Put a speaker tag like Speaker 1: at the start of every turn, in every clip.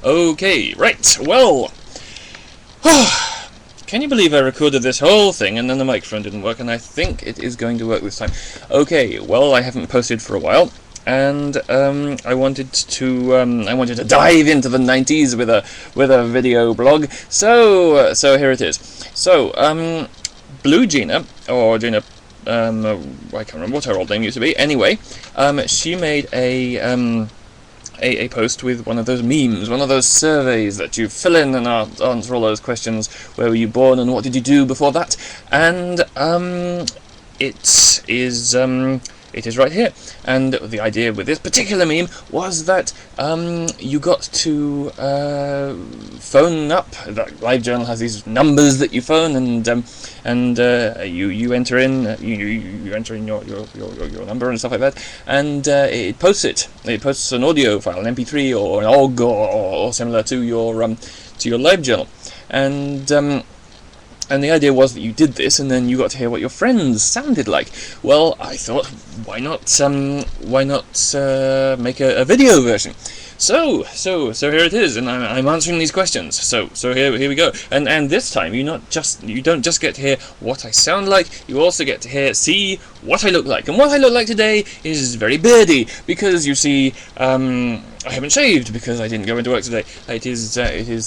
Speaker 1: Okay, right, well... Can you believe I recorded this whole thing and then the microphone didn't work, and I think it is going to work this time. Okay, well, I haven't posted for a while, and I wanted to dive into the 90s with a video blog. So here it is. So Blue Gina, or Gina, I can't remember what her old name used to be. Anyway, she made a post with one of those memes, one of those surveys that you fill in and answer all those questions. Where were you born and what did you do before that? And it is right here. And the idea with this particular meme was that you got to phone up. The LiveJournal has these numbers that you phone, and you enter in you enter in your number and stuff like that, and it posts it. It posts an audio file, an MP3 or an OGG or similar to your LiveJournal, and the idea was that you did this, and then you got to hear what your friends sounded like. Well, I thought, why not make a video version? So here it is, and I'm answering these questions. So here we go. And this time you don't just get to hear what I sound like. You also get to see what I look like. And what I look like today is very beardy, because you see, I haven't shaved because I didn't go into work today. It is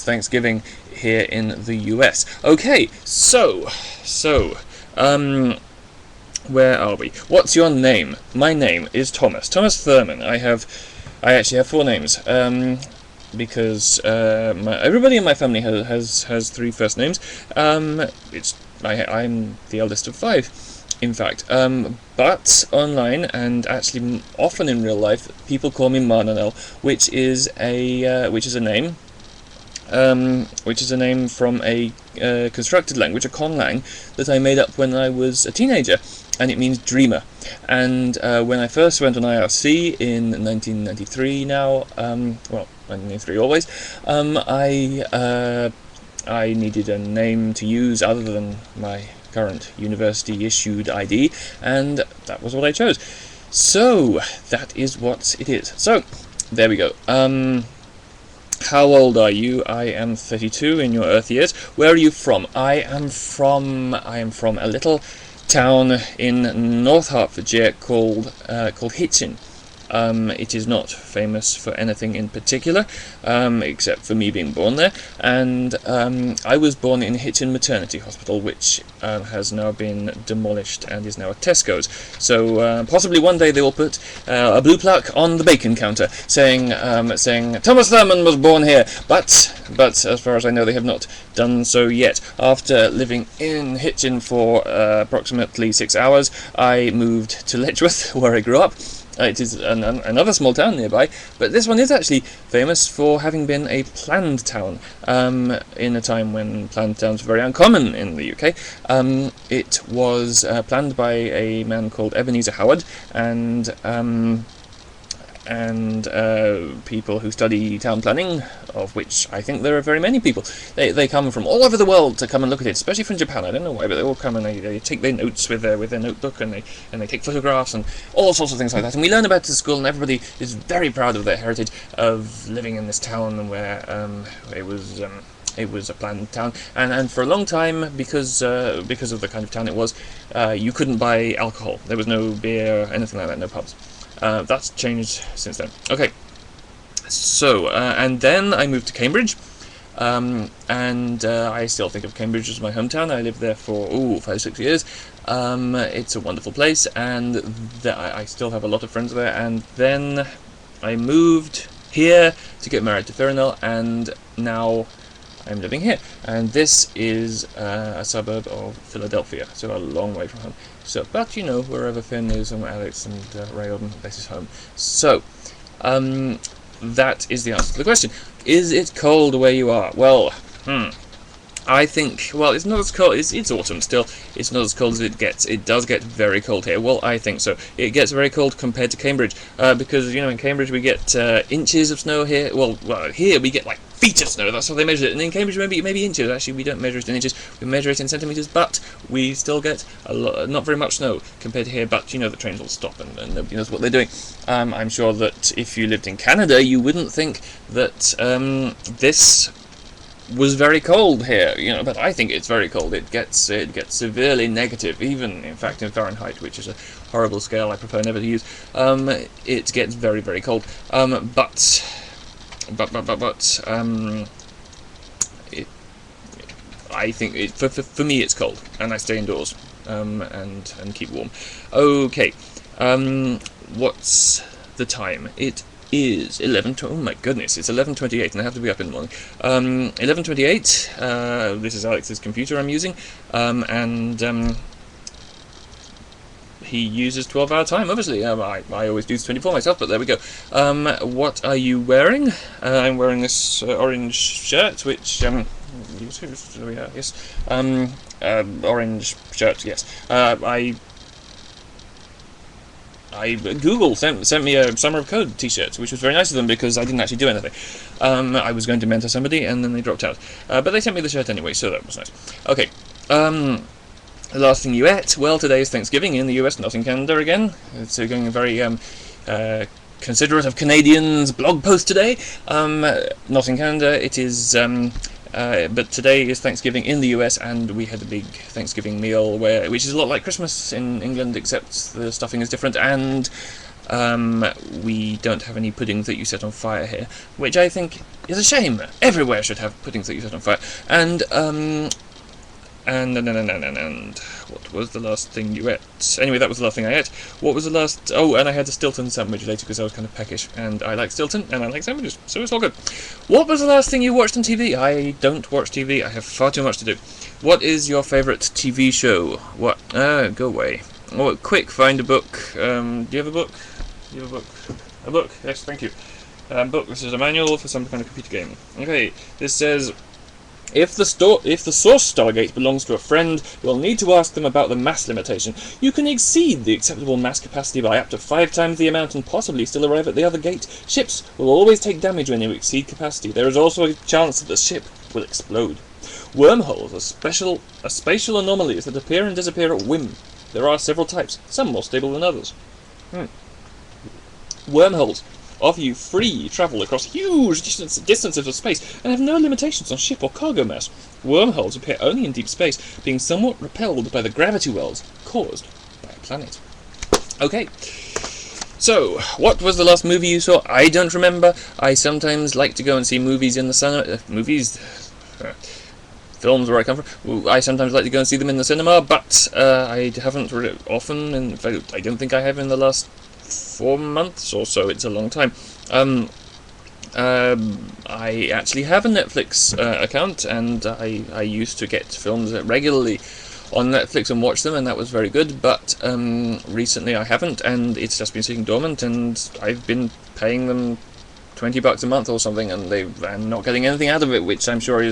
Speaker 1: Thanksgiving here in the US. Okay, so where are we? What's your name? My name is Thomas Thurman. I actually have 4 names, because everybody in my family has 3 first names. I'm the eldest of 5, in fact. But online, and actually often in real life, people call me Marnanel, which is a name. Which is a name from a constructed language, a conlang, that I made up when I was a teenager, and it means dreamer. And when I first went on IRC in 1993 now, 1993 always, I needed a name to use other than my current university-issued ID, and that was what I chose. So, that is what it is. So, there we go. How old are you? I am 32 in your Earth years. Where are you from? I am from a little town in North Hertfordshire called Hitchin. It is not famous for anything in particular, except for me being born there, and I was born in Hitchin Maternity Hospital, which has now been demolished and is now a Tesco's. So possibly one day they will put a blue plaque on the bacon counter saying Thomas Thurman was born here, but as far as I know they have not done so yet. After living in Hitchin for approximately 6 hours, I moved to Letchworth, where I grew up. It is another small town nearby, but this one is actually famous for having been a planned town, in a time when planned towns were very uncommon in the UK. It was planned by a man called Ebenezer Howard, and people who study town planning, of which I think there are very many people. They come from all over the world to come and look at it, especially from Japan. I don't know why, but they all come and they take their notes with their notebook, and they take photographs and all sorts of things like that. And we learn about it at school, and everybody is very proud of their heritage of living in this town where it was a planned town, and for a long time, because of the kind of town it was, you couldn't buy alcohol. There was no beer, anything like that, no pubs. That's changed since then. Okay, so, and then I moved to Cambridge, and I still think of Cambridge as my hometown. I lived there for 5-6 years. It's a wonderful place, and I still have a lot of friends there. And then I moved here to get married to Marnanel, and now I'm living here. And this is a suburb of Philadelphia, so a long way from home. So, but you know, wherever Finn is, and Alex and Ray Odden, this is home. So, that is the answer to the question. Is it cold where you are? Well, I think, well, it's not as cold, it's autumn still, it's not as cold as it gets. It does get very cold here. Well, I think so. It gets very cold compared to Cambridge, because, you know, in Cambridge we get inches of snow here. Well, here we get like feet feet of snow. That's how they measure it. And in Cambridge, maybe inches. Actually, we don't measure it in inches. We measure it in centimetres. But we still get not very much snow compared to here. But you know, the trains will stop and nobody knows what they're doing. I'm sure that if you lived in Canada, you wouldn't think that this was very cold here, but I think it's very cold. It gets severely negative, even in fact in Fahrenheit, which is a horrible scale I prefer never to use. It gets very, very cold. But I think for me it's cold, and I stay indoors and keep warm. Okay, what's the time? It is 11. Oh my goodness, it's 11:28, and I have to be up in the morning. 11:28. This is Alex's computer I'm using, and he uses 12-hour time. Obviously, I always use 24 myself, but there we go. What are you wearing? I'm wearing this orange shirt, which yes, orange shirt. Yes, Google sent me a Summer of Code t-shirt, which was very nice of them because I didn't actually do anything. I was going to mentor somebody and then they dropped out. But they sent me the shirt anyway, so that was nice. Okay. The last thing you ate? Well, today is Thanksgiving in the US, not in Canada again. So going a very considerate of Canadians blog post today. Not in Canada, it is... but today is Thanksgiving in the US, and we had a big Thanksgiving meal which is a lot like Christmas in England, except the stuffing is different, and we don't have any puddings that you set on fire here, which I think is a shame. Everywhere should have puddings that you set on fire. And what was the last thing you ate? Anyway, that was the last thing I ate. What was the last... Oh, and I had a Stilton sandwich later because I was kind of peckish, and I like Stilton, and I like sandwiches, so it's all good. What was the last thing you watched on TV? I don't watch TV. I have far too much to do. What is your favourite TV show? What? Go away. Oh, quick, find a book. Do you have a book? Do you have a book? A book? Yes, thank you. Book. This is a manual for some kind of computer game. Okay, this says... If the source Stargate belongs to a friend, you'll need to ask them about the mass limitation. You can exceed the acceptable mass capacity by up to 5 times the amount and possibly still arrive at the other gate. Ships will always take damage when you exceed capacity. There is also a chance that the ship will explode. Wormholes are spatial anomalies that appear and disappear at whim. There are several types, some more stable than others. Wormholes offer you free travel across huge distances of space and have no limitations on ship or cargo mass. Wormholes appear only in deep space, being somewhat repelled by the gravity wells caused by a planet. Okay, so what was the last movie you saw? I don't remember. I sometimes like to go and see movies in the cinema. Films where I come from. I sometimes like to go and see them in the cinema, but I haven't really often. In fact, I don't think I have in the last 4 months or so. It's a long time. I actually have a Netflix account, and I used to get films regularly on Netflix and watch them, and that was very good, but recently I haven't, and it's just been sitting dormant, and I've been paying them $20 a month or something, and I'm not getting anything out of it, which I'm sure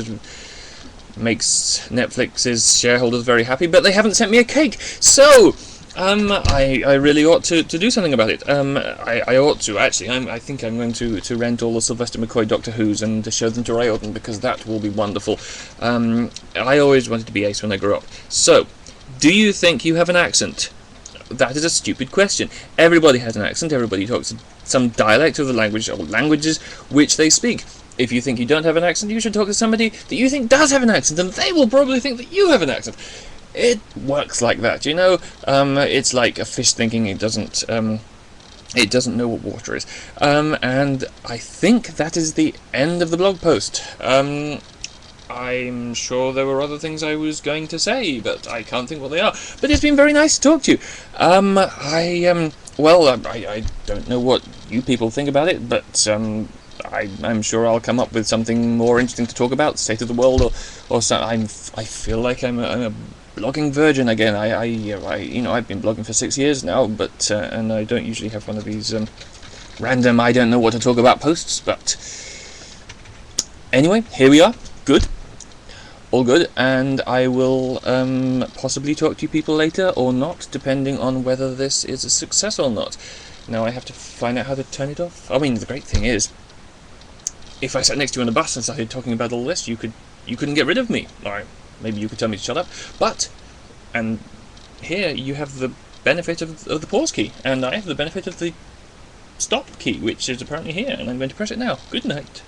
Speaker 1: makes Netflix's shareholders very happy, but they haven't sent me a cake, so... I really ought to do something about it. I ought to, actually. I think I'm going to rent all the Sylvester McCoy Doctor Who's and to show them to Ray Orton, because that will be wonderful. I always wanted to be Ace when I grew up. So, do you think you have an accent? That is a stupid question. Everybody has an accent. Everybody talks some dialect of the language or languages which they speak. If you think you don't have an accent, you should talk to somebody that you think does have an accent, and they will probably think that you have an accent. It works like that, you know. It's like a fish thinking it doesn't know what water is. And I think that is the end of the blog post. I'm sure there were other things I was going to say, but I can't think what they are. But it's been very nice to talk to you. I don't know what you people think about it, but I'm sure I'll come up with something more interesting to talk about, state of the world, or something. I feel like I'm a blogging virgin again. I've been blogging for 6 years now, but and I don't usually have one of these random I don't know what to talk about posts. But anyway, here we are. Good, all good, and I will possibly talk to you people later or not, depending on whether this is a success or not. Now I have to find out how to turn it off. I mean, the great thing is, if I sat next to you on the bus and started talking about all this, you couldn't get rid of me. Or maybe you could tell me to shut up. But, and here you have the benefit of the pause key, and I have the benefit of the stop key, which is apparently here, and I'm going to press it now. Good night.